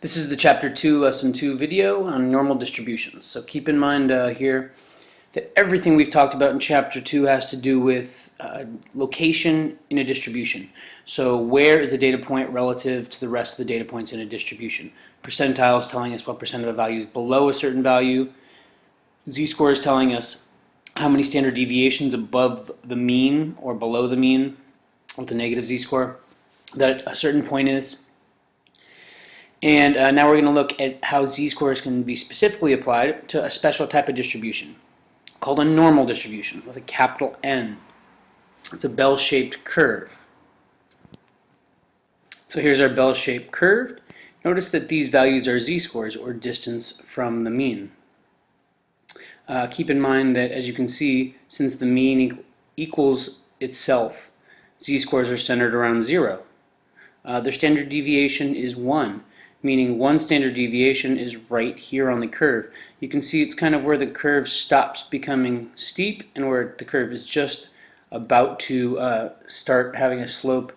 This is the Chapter 2, Lesson 2 video on normal distributions. So keep in mind here that everything we've talked about in Chapter 2 has to do with location in a distribution. So where is a data point relative to the rest of the data points in a distribution? Percentile is telling us what percent of a value is below a certain value. Z-score is telling us how many standard deviations above the mean or below the mean with the negative z-score that a certain point is. And now we're going to look at how z-scores can be specifically applied to a special type of distribution called a normal distribution with a capital N. It's a bell-shaped curve. So here's our bell-shaped curve. Notice that these values are z-scores, or distance from the mean. Keep in mind that, as you can see, since the mean equals itself, z-scores are centered around 0. Their standard deviation is 1, meaning one standard deviation is right here on the curve. You can see it's kind of where the curve stops becoming steep and where the curve is just about to start having a slope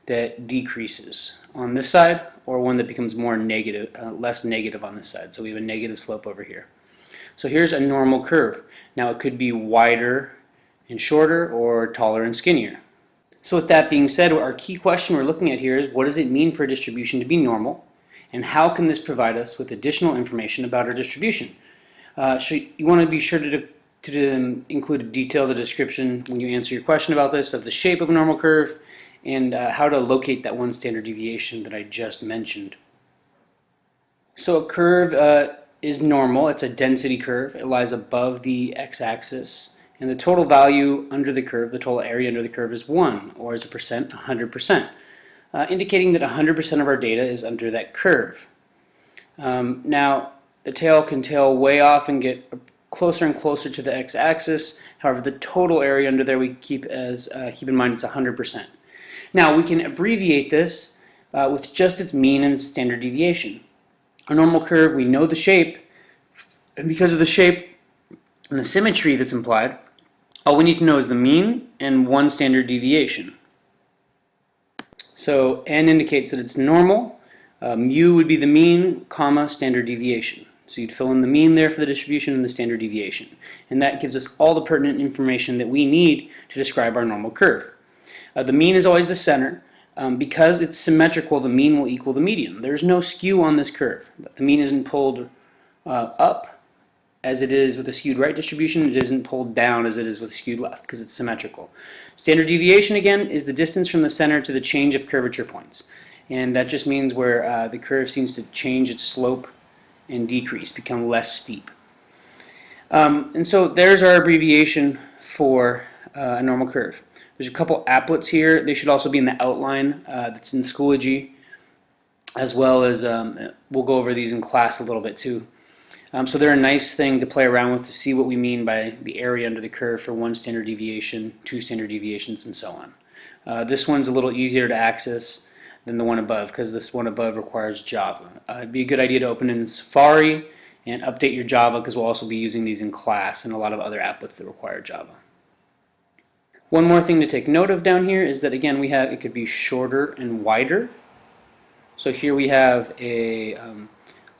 that decreases on this side, or one that becomes more negative, less negative on this side. So we have a negative slope over here. So here's a normal curve. Now it could be wider and shorter, or taller and skinnier. So with that being said, our key question we're looking at here is, what does it mean for a distribution to be normal? And how can this provide us with additional information about our distribution? So you want to be sure to include a detailed description when you answer your question about this of the shape of a normal curve and how to locate that one standard deviation that I just mentioned. So a curve is normal. It's a density curve. It lies above the x-axis. And the total value under the curve, the total area under the curve, is 1, or as a percent, 100%. Indicating that 100% of our data is under that curve. Now, the tail can tail way off and get closer and closer to the x-axis. However, the total area under there we keep in mind it's 100%. Now, we can abbreviate this with just its mean and its standard deviation. A normal curve, we know the shape, and because of the shape and the symmetry that's implied, all we need to know is the mean and one standard deviation. So n indicates that it's normal. Mu would be the mean, comma, standard deviation. So you'd fill in the mean there for the distribution and the standard deviation. And that gives us all the pertinent information that we need to describe our normal curve. The mean is always the center. Because it's symmetrical, the mean will equal the median. There's no skew on this curve. The mean isn't pulled up as it is with a skewed right distribution. It isn't pulled down as it is with a skewed left because it's symmetrical. Standard deviation, again, is the distance from the center to the change of curvature points. And that just means where the curve seems to change its slope and decrease, become less steep. And so there's our abbreviation for a normal curve. There's a couple applets here. They should also be in the outline that's in Schoology, as well as we'll go over these in class a little bit too. So they're a nice thing to play around with to see what we mean by the area under the curve for one standard deviation, two standard deviations, and so on. This one's a little easier to access than the one above because this one above requires Java. It'd be a good idea to open in Safari and update your Java because we'll also be using these in class and a lot of other applets that require Java. One more thing to take note of down here is that, again, it could be shorter and wider. So here we have a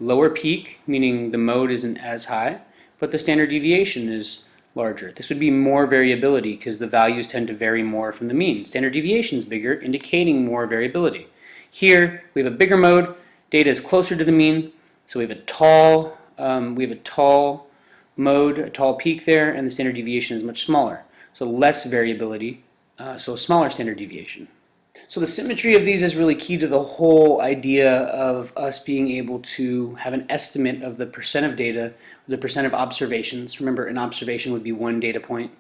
lower peak, meaning the mode isn't as high, but the standard deviation is larger. This would be more variability because the values tend to vary more from the mean. Standard deviation is bigger, indicating more variability. Here we have a bigger mode, data is closer to the mean, so we have a tall mode, a tall peak there, and the standard deviation is much smaller. So less variability, so a smaller standard deviation. So the symmetry of these is really key to the whole idea of us being able to have an estimate of the percent of data, the percent of observations. Remember, an observation would be one data point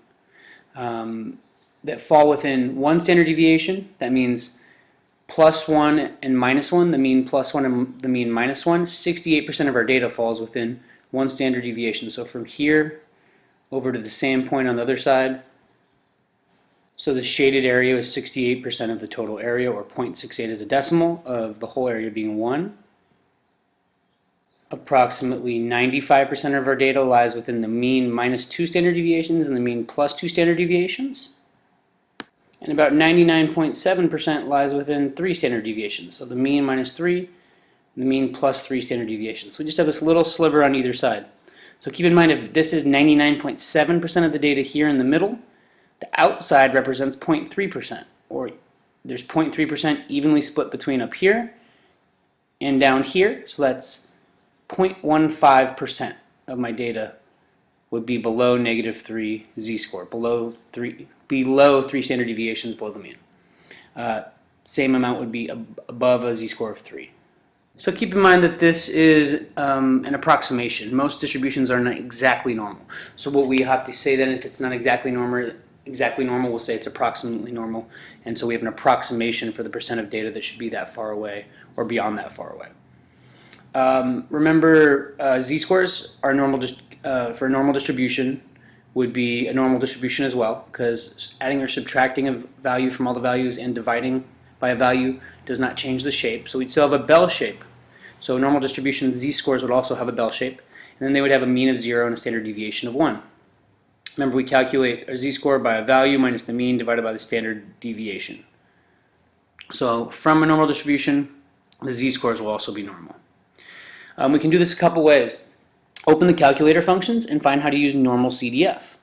that fall within one standard deviation. That means +1 and -1, the mean +1 and the mean -1. 68% of our data falls within one standard deviation. So from here over to the same point on the other side. So the shaded area is 68% of the total area, or 0.68 is a decimal of the whole area being 1. Approximately 95% of our data lies within the mean -2 standard deviations and the mean +2 standard deviations. And about 99.7% lies within 3 standard deviations. So the mean -3, the mean plus 3 standard deviations. So we just have this little sliver on either side. So keep in mind, if this is 99.7% of the data here in the middle, the outside represents 0.3%, or there's 0.3% evenly split between up here and down here, so that's 0.15% of my data would be below -3 z-score, below 3 standard deviations below the mean. Same amount would be above a z-score of 3. So keep in mind that this is an approximation. Most distributions are not exactly normal. So what we have to say then, if it's not exactly normal, we'll say it's approximately normal. And so we have an approximation for the percent of data that should be that far away or beyond that far away. Remember, z-scores are normal. For a normal distribution would be a normal distribution as well, because adding or subtracting a value from all the values and dividing by a value does not change the shape. So we'd still have a bell shape. So normal distribution z-scores would also have a bell shape, and then they would have a mean of 0 and a standard deviation of 1. Remember, we calculate a z-score by a value minus the mean divided by the standard deviation. So from a normal distribution, the z-scores will also be normal. We can do this a couple ways. Open the calculator functions and find how to use NormalCDF.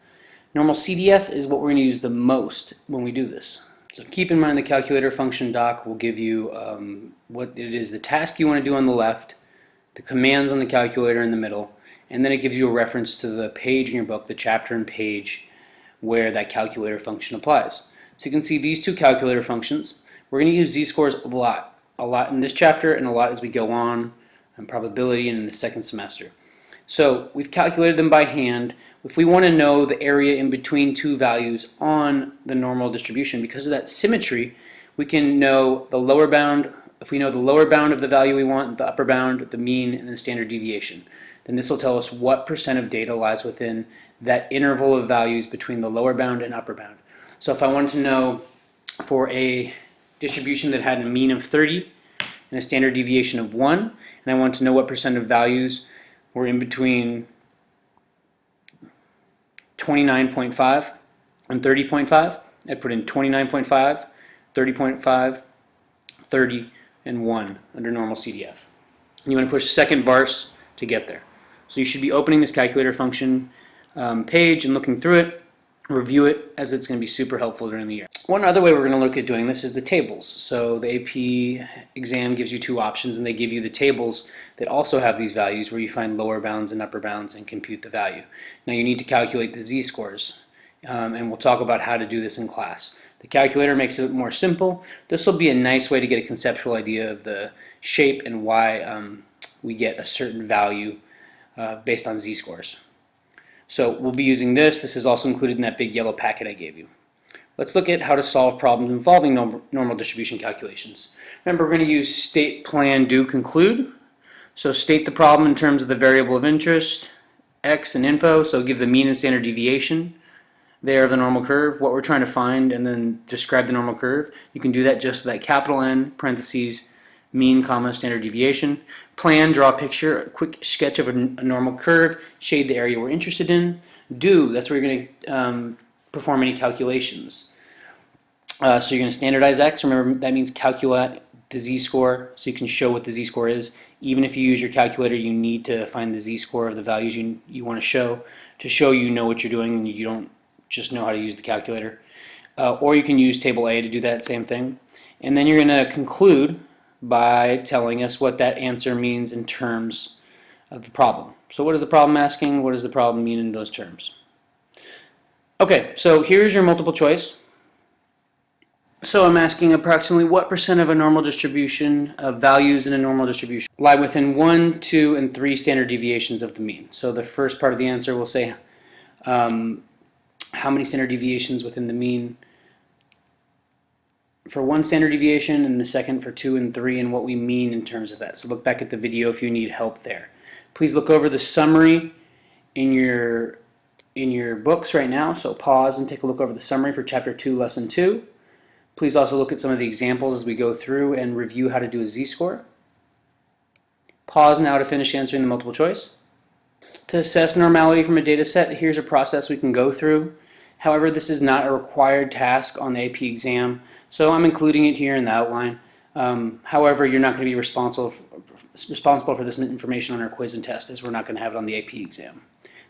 NormalCDF is what we're going to use the most when we do this. So keep in mind the calculator function doc will give you what it is, the task you want to do on the left, the commands on the calculator in the middle, and then it gives you a reference to the page in your book, the chapter and page where that calculator function applies. So you can see these two calculator functions. We're going to use z-scores a lot in this chapter and a lot as we go on in probability and in the second semester. So we've calculated them by hand. If we want to know the area in between two values on the normal distribution, because of that symmetry, we can know the lower bound. If we know the lower bound of the value we want, the upper bound, the mean, and the standard deviation, then this will tell us what percent of data lies within that interval of values between the lower bound and upper bound. So if I wanted to know for a distribution that had a mean of 30 and a standard deviation of 1, and I want to know what percent of values were in between 29.5 and 30.5, I put in 29.5, 30.5, 30, and 1 under NormalCDF. And you want to push second vars to get there. So you should be opening this calculator function page and looking through it, review it, as it's going to be super helpful during the year. One other way we're going to look at doing this is the tables. So the AP exam gives you two options, and they give you the tables that also have these values where you find lower bounds and upper bounds and compute the value. Now you need to calculate the z-scores, and we'll talk about how to do this in class. The calculator makes it more simple. This will be a nice way to get a conceptual idea of the shape and why we get a certain value based on z-scores. So we'll be using this. This is also included in that big yellow packet I gave you. Let's look at how to solve problems involving normal distribution calculations. Remember, we're going to use state, plan, do, conclude. So state the problem in terms of the variable of interest, x, and info. So give the mean and standard deviation there of the normal curve, what we're trying to find, and then describe the normal curve. You can do that just with that capital N, parentheses, mean, comma, standard deviation. Plan, draw a picture, a quick sketch of a normal curve, shade the area we're interested in. Do, that's where you're going to perform any calculations. So you're going to standardize x. Remember, that means calculate the z-score, so you can show what the z-score is. Even if you use your calculator, you need to find the z-score of the values you want to show you know what you're doing and you don't just know how to use the calculator. Or you can use table A to do that same thing. And then you're going to conclude by telling us what that answer means in terms of the problem. So what is the problem asking? What does the problem mean in those terms? Okay, so here's your multiple choice. So I'm asking approximately what percent of a normal distribution of values in a normal distribution lie within 1, 2, and 3 standard deviations of the mean. So the first part of the answer will say how many standard deviations within the mean for 1 standard deviation, and the second for 2 and 3, and what we mean in terms of that. So look back at the video if you need help there. Please look over the summary in your books right now. So pause and take a look over the summary for Chapter 2, Lesson 2. Please also look at some of the examples as we go through and review how to do a z-score. Pause now to finish answering the multiple choice. To assess normality from a data set, here's a process we can go through. However, this is not a required task on the AP exam, so I'm including it here in the outline. However, you're not going to be responsible for this information on our quiz and test, as we're not going to have it on the AP exam.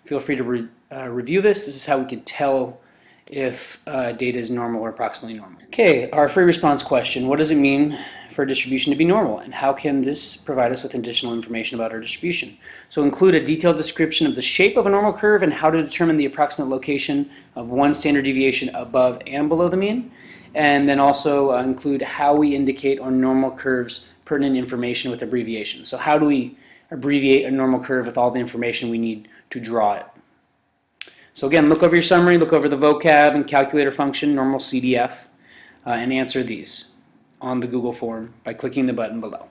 Feel free to review this. This is how we can tell if data is normal or approximately normal. Okay, our free response question: what does it mean for a distribution to be normal, and how can this provide us with additional information about our distribution? So include a detailed description of the shape of a normal curve and how to determine the approximate location of one standard deviation above and below the mean, and then also include how we indicate on normal curves pertinent information with abbreviation. So how do we abbreviate a normal curve with all the information we need to draw it? So again, look over your summary, look over the vocab and calculator function, NormalCDF, and answer these on the Google form by clicking the button below.